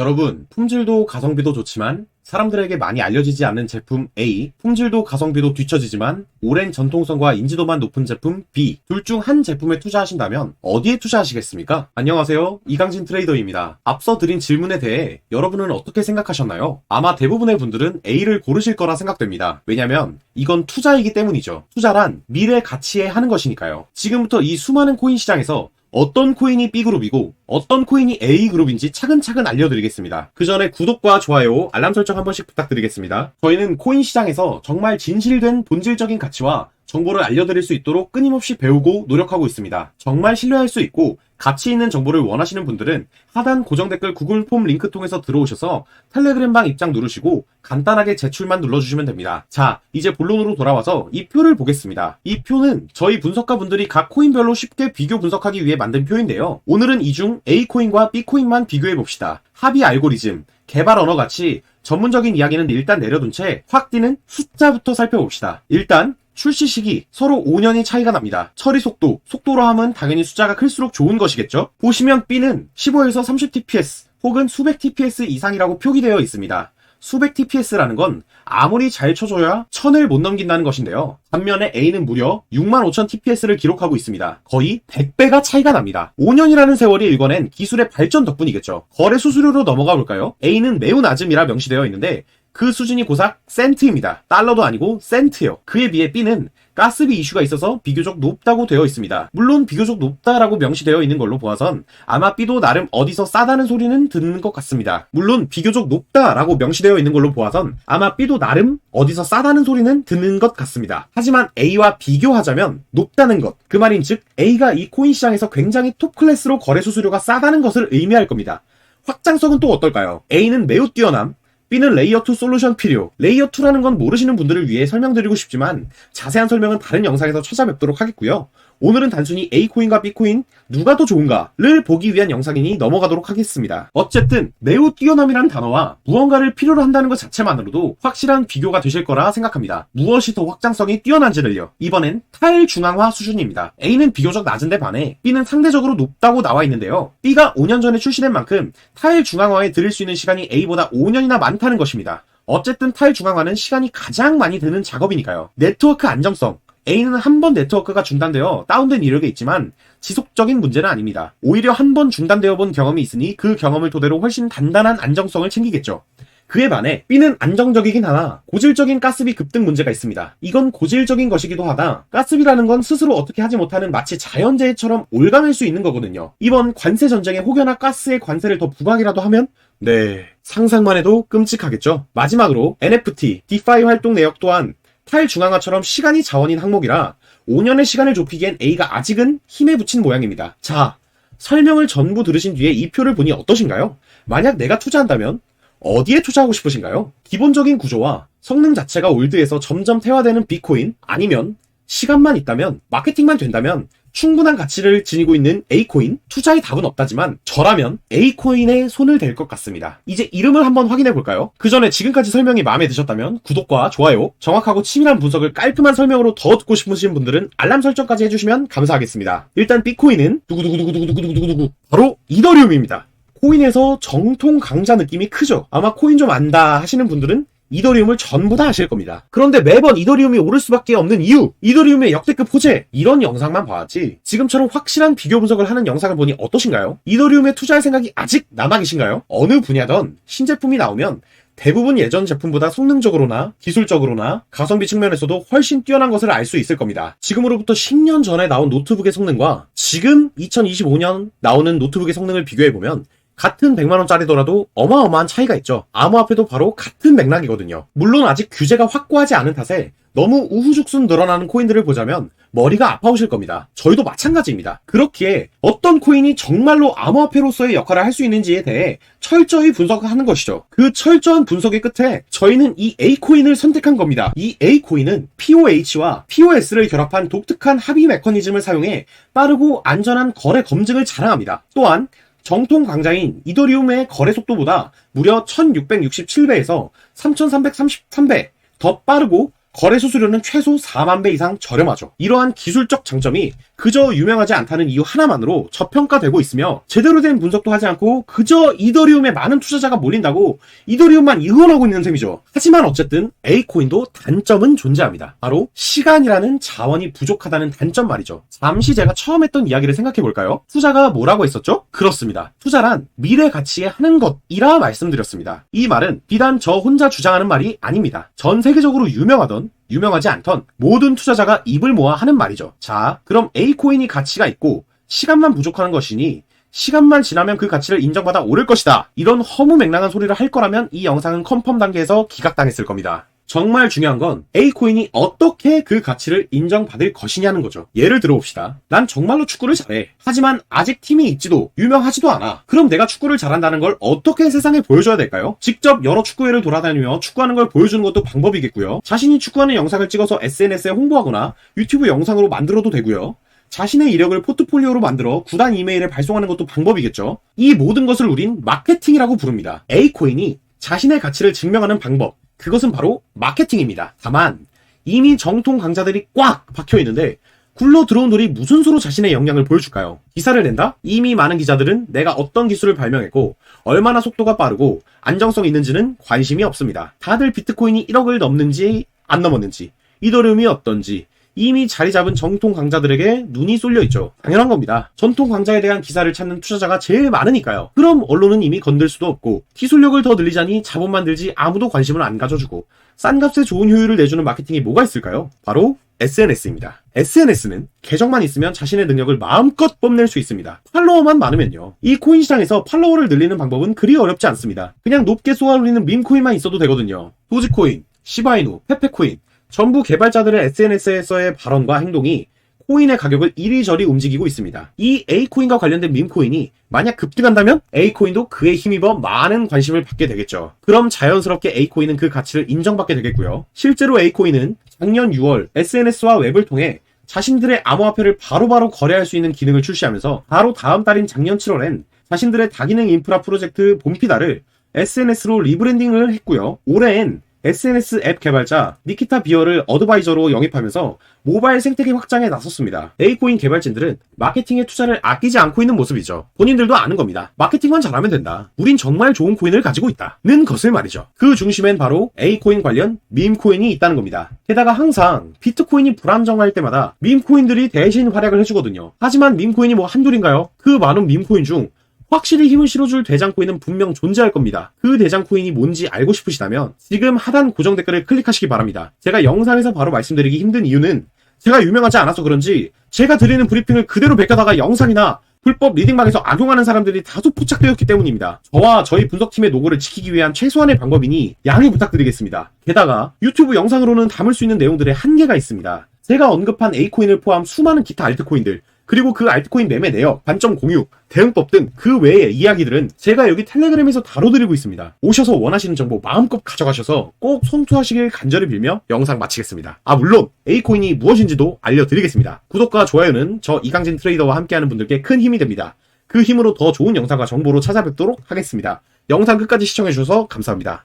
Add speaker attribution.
Speaker 1: 여러분, 품질도 가성비도 좋지만 사람들에게 많이 알려지지 않는 제품 A, 품질도 가성비도 뒤처지지만 오랜 전통성과 인지도만 높은 제품 B, 둘 중 한 제품에 투자하신다면 어디에 투자하시겠습니까? 안녕하세요, 이강진 트레이더입니다. 앞서 드린 질문에 대해 여러분은 어떻게 생각하셨나요? 아마 대부분의 분들은 A를 고르실 거라 생각됩니다. 왜냐면 이건 투자이기 때문이죠. 투자란 미래 가치에 하는 것이니까요. 지금부터 이 수많은 코인 시장에서 어떤 코인이 B그룹이고 어떤 코인이 A그룹인지 차근차근 알려드리겠습니다. 그 전에 구독과 좋아요, 알람 설정 한 번씩 부탁드리겠습니다. 저희는 코인 시장에서 정말 진실된 본질적인 가치와 정보를 알려드릴 수 있도록 끊임없이 배우고 노력하고 있습니다. 정말 신뢰할 수 있고 가치 있는 정보를 원하시는 분들은 하단 고정 댓글 구글 폼 링크 통해서 들어오셔서 텔레그램방 입장 누르시고 간단하게 제출만 눌러주시면 됩니다. 자, 이제 본론으로 돌아와서 이 표를 보겠습니다. 이 표는 저희 분석가 분들이 각 코인별로 쉽게 비교 분석하기 위해 만든 표인데요. 오늘은 이 중 A코인과 B코인만 비교해봅시다. 합의 알고리즘, 개발 언어 같이 전문적인 이야기는 일단 내려둔 채 확 뛰는 숫자부터 살펴봅시다. 일단 출시 시기 서로 5년이 차이가 납니다. 처리 속도로 하면 당연히 숫자가 클수록 좋은 것이겠죠. 보시면 B는 15에서 30 TPS 혹은 수백 TPS 이상이라고 표기되어 있습니다. 수백 TPS라는 건 아무리 잘 쳐줘야 1000을 못 넘긴다는 것인데요. 반면에 A는 무려 65,000 TPS를 기록하고 있습니다. 거의 100배가 차이가 납니다. 5년이라는 세월이 일궈낸 기술의 발전 덕분이겠죠. 거래 수수료로 넘어가 볼까요? A는 매우 낮음이라 명시되어 있는데 그 수준이 고작 센트입니다. 달러도 아니고 센트요. 그에 비해 B는 가스비 이슈가 있어서 비교적 높다고 되어 있습니다. 물론 비교적 높다라고 명시되어 있는 걸로 보아선 아마 B도 나름 어디서 싸다는 소리는 듣는 것 같습니다. 물론 비교적 높다라고 명시되어 있는 걸로 보아선 아마 B도 나름 어디서 싸다는 소리는 듣는 것 같습니다. 하지만 A와 비교하자면 높다는 것, 그 말인즉 A가 이 코인 시장에서 굉장히 톱 클래스로 거래 수수료가 싸다는 것을 의미할 겁니다. 확장성은 또 어떨까요? A는 매우 뛰어남, B는 레이어2 솔루션 필요. 레이어2라는 건 모르시는 분들을 위해 설명드리고 싶지만 자세한 설명은 다른 영상에서 찾아뵙도록 하겠고요. 오늘은 단순히 A코인과 B코인 누가 더 좋은가를 보기 위한 영상이니 넘어가도록 하겠습니다. 어쨌든 매우 뛰어남이라는 단어와 무언가를 필요로 한다는 것 자체만으로도 확실한 비교가 되실 거라 생각합니다. 무엇이 더 확장성이 뛰어난지를요. 이번엔 탈중앙화 수준입니다. A는 비교적 낮은데 반해 B는 상대적으로 높다고 나와 있는데요. B가 5년 전에 출시된 만큼 탈중앙화에 들일 수 있는 시간이 A보다 5년이나 많다는 것입니다. 어쨌든 탈중앙화는 시간이 가장 많이 드는 작업이니까요. 네트워크 안정성, A는 한 번 네트워크가 중단되어 다운된 이력이 있지만 지속적인 문제는 아닙니다. 오히려 한 번 중단되어 본 경험이 있으니 그 경험을 토대로 훨씬 단단한 안정성을 챙기겠죠. 그에 반해 B는 안정적이긴 하나 고질적인 가스비 급등 문제가 있습니다. 이건 고질적인 것이기도 하다 가스비라는 건 스스로 어떻게 하지 못하는 마치 자연재해처럼 올가맬 수 있는 거거든요. 이번 관세 전쟁에 혹여나 가스에 관세를 더 부과하기라도 하면 네, 상상만 해도 끔찍하겠죠. 마지막으로 NFT, 디파이 활동 내역 또한 탈중앙화처럼 시간이 자원인 항목이라 5년의 시간을 좁히기엔 A가 아직은 힘에 부친 모양입니다. 자, 설명을 전부 들으신 뒤에 이 표를 보니 어떠신가요? 만약 내가 투자한다면 어디에 투자하고 싶으신가요? 기본적인 구조와 성능 자체가 올드해서 점점 퇴화되는 B코인, 아니면 시간만 있다면, 마케팅만 된다면 충분한 가치를 지니고 있는 A코인? 투자의 답은 없다지만 저라면 A코인에 손을 댈 것 같습니다. 이제 이름을 한번 확인해 볼까요? 그 전에 지금까지 설명이 마음에 드셨다면 구독과 좋아요, 정확하고 치밀한 분석을 깔끔한 설명으로 더 듣고 싶으신 분들은 알람 설정까지 해주시면 감사하겠습니다. 일단 B코인은 두구두구두구두구두구두구두구 바로 이더리움입니다. 코인에서 정통 강자 느낌이 크죠? 아마 코인 좀 안다 하시는 분들은 이더리움을 전부 다 아실 겁니다. 그런데 매번 이더리움이 오를 수밖에 없는 이유, 이더리움의 역대급 호재, 이런 영상만 봐야지 지금처럼 확실한 비교 분석을 하는 영상을 보니 어떠신가요? 이더리움에 투자할 생각이 아직 남아 계신가요? 어느 분야든 신제품이 나오면 대부분 예전 제품보다 성능적으로나 기술적으로나 가성비 측면에서도 훨씬 뛰어난 것을 알 수 있을 겁니다. 지금으로부터 10년 전에 나온 노트북의 성능과 지금 2025년 나오는 노트북의 성능을 비교해보면 같은 100만원짜리더라도 어마어마한 차이가 있죠. 암호화폐도 바로 같은 맥락이거든요. 물론 아직 규제가 확고하지 않은 탓에 너무 우후죽순 늘어나는 코인들을 보자면 머리가 아파오실 겁니다. 저희도 마찬가지입니다. 그렇기에 어떤 코인이 정말로 암호화폐로서의 역할을 할 수 있는지에 대해 철저히 분석하는 것이죠. 그 철저한 분석의 끝에 저희는 이 A코인을 선택한 겁니다. 이 A코인은 POH와 POS를 결합한 독특한 합의 메커니즘을 사용해 빠르고 안전한 거래 검증을 자랑합니다. 또한 정통 강자인 이더리움의 거래 속도보다 무려 1667배에서 3333배 더 빠르고 거래 수수료는 최소 4만 배 이상 저렴하죠. 이러한 기술적 장점이 그저 유명하지 않다는 이유 하나만으로 저평가되고 있으며 제대로 된 분석도 하지 않고 그저 이더리움에 많은 투자자가 몰린다고 이더리움만 응원하고 있는 셈이죠. 하지만 어쨌든 A코인도 단점은 존재합니다. 바로 시간이라는 자원이 부족하다는 단점 말이죠. 잠시 제가 처음 했던 이야기를 생각해 볼까요? 투자가 뭐라고 했었죠? 그렇습니다. 투자란 미래 가치에 하는 것이라 말씀드렸습니다. 이 말은 비단 저 혼자 주장하는 말이 아닙니다. 전 세계적으로 유명하지 않던 모든 투자자가 입을 모아 하는 말이죠. 자, 그럼 A코인이 가치가 있고 시간만 부족하는 것이니 시간만 지나면 그 가치를 인정받아 오를 것이다. 이런 허무맹랑한 소리를 할 거라면 이 영상은 컨펌 단계에서 기각당했을 겁니다. 정말 중요한 건 A코인이 어떻게 그 가치를 인정받을 것이냐는 거죠. 예를 들어봅시다. 난 정말로 축구를 잘해. 하지만 아직 팀이 있지도 유명하지도 않아. 그럼 내가 축구를 잘한다는 걸 어떻게 세상에 보여줘야 될까요? 직접 여러 축구회를 돌아다니며 축구하는 걸 보여주는 것도 방법이겠고요. 자신이 축구하는 영상을 찍어서 SNS에 홍보하거나 유튜브 영상으로 만들어도 되고요. 자신의 이력을 포트폴리오로 만들어 구단 이메일에 발송하는 것도 방법이겠죠. 이 모든 것을 우린 마케팅이라고 부릅니다. A코인이 자신의 가치를 증명하는 방법, 그것은 바로 마케팅입니다. 다만 이미 정통 강자들이 꽉 박혀있는데 굴러 들어온 돌이 무슨 수로 자신의 역량을 보여줄까요? 기사를 낸다? 이미 많은 기자들은 내가 어떤 기술을 발명했고 얼마나 속도가 빠르고 안정성이 있는지는 관심이 없습니다. 다들 비트코인이 1억을 넘는지 안 넘었는지, 이더리움이 어떤지 이미 자리 잡은 정통 강자들에게 눈이 쏠려 있죠. 당연한 겁니다. 전통 강자에 대한 기사를 찾는 투자자가 제일 많으니까요. 그럼 언론은 이미 건들 수도 없고 기술력을 더 늘리자니 자본만 들지 아무도 관심을 안 가져주고 싼 값에 좋은 효율을 내주는 마케팅이 뭐가 있을까요? 바로 SNS입니다. SNS는 계정만 있으면 자신의 능력을 마음껏 뽐낼 수 있습니다. 팔로워만 많으면요. 이 코인 시장에서 팔로워를 늘리는 방법은 그리 어렵지 않습니다. 그냥 높게 쏘아올리는 밈코인만 있어도 되거든요. 도지코인, 시바이누, 페페코인 전부 개발자들의 SNS에서의 발언과 행동이 코인의 가격을 이리저리 움직이고 있습니다. 이 A코인과 관련된 밈코인이 만약 급등한다면 A코인도 그에 힘입어 많은 관심을 받게 되겠죠. 그럼 자연스럽게 A코인은 그 가치를 인정받게 되겠고요. 실제로 A코인은 작년 6월 SNS와 웹을 통해 자신들의 암호화폐를 바로바로 거래할 수 있는 기능을 출시하면서 바로 다음 달인 작년 7월엔 자신들의 다기능 인프라 프로젝트 봄피다를 SNS로 리브랜딩을 했고요. 올해엔 SNS 앱 개발자 니키타 비어를 어드바이저로 영입하면서 모바일 생태계 확장에 나섰습니다. A코인 개발진들은 마케팅에 투자를 아끼지 않고 있는 모습이죠. 본인들도 아는 겁니다. 마케팅만 잘하면 된다. 우린 정말 좋은 코인을 가지고 있다. 는 것을 말이죠. 그 중심엔 바로 A코인 관련 밈코인이 있다는 겁니다. 게다가 항상 비트코인이 불안정할 때마다 밈코인들이 대신 활약을 해주거든요. 하지만 밈코인이 뭐 한둘인가요? 그 많은 밈코인 중 확실히 힘을 실어줄 대장코인은 분명 존재할 겁니다. 그 대장코인이 뭔지 알고 싶으시다면 지금 하단 고정 댓글을 클릭하시기 바랍니다. 제가 영상에서 바로 말씀드리기 힘든 이유는 제가 유명하지 않아서 그런지 제가 드리는 브리핑을 그대로 베껴다가 영상이나 불법 리딩방에서 악용하는 사람들이 다소 포착되었기 때문입니다. 저와 저희 분석팀의 노고를 지키기 위한 최소한의 방법이니 양해 부탁드리겠습니다. 게다가 유튜브 영상으로는 담을 수 있는 내용들의 한계가 있습니다. 제가 언급한 A코인을 포함 수많은 기타 알트코인들 그리고 그 알트코인 매매 내역, 반점 공유, 대응법 등 그 외의 이야기들은 제가 여기 텔레그램에서 다뤄드리고 있습니다. 오셔서 원하시는 정보 마음껏 가져가셔서 꼭 성투하시길 간절히 빌며 영상 마치겠습니다. 물론 A코인이 무엇인지도 알려드리겠습니다. 구독과 좋아요는 저 이강진 트레이더와 함께하는 분들께 큰 힘이 됩니다. 그 힘으로 더 좋은 영상과 정보로 찾아뵙도록 하겠습니다. 영상 끝까지 시청해주셔서 감사합니다.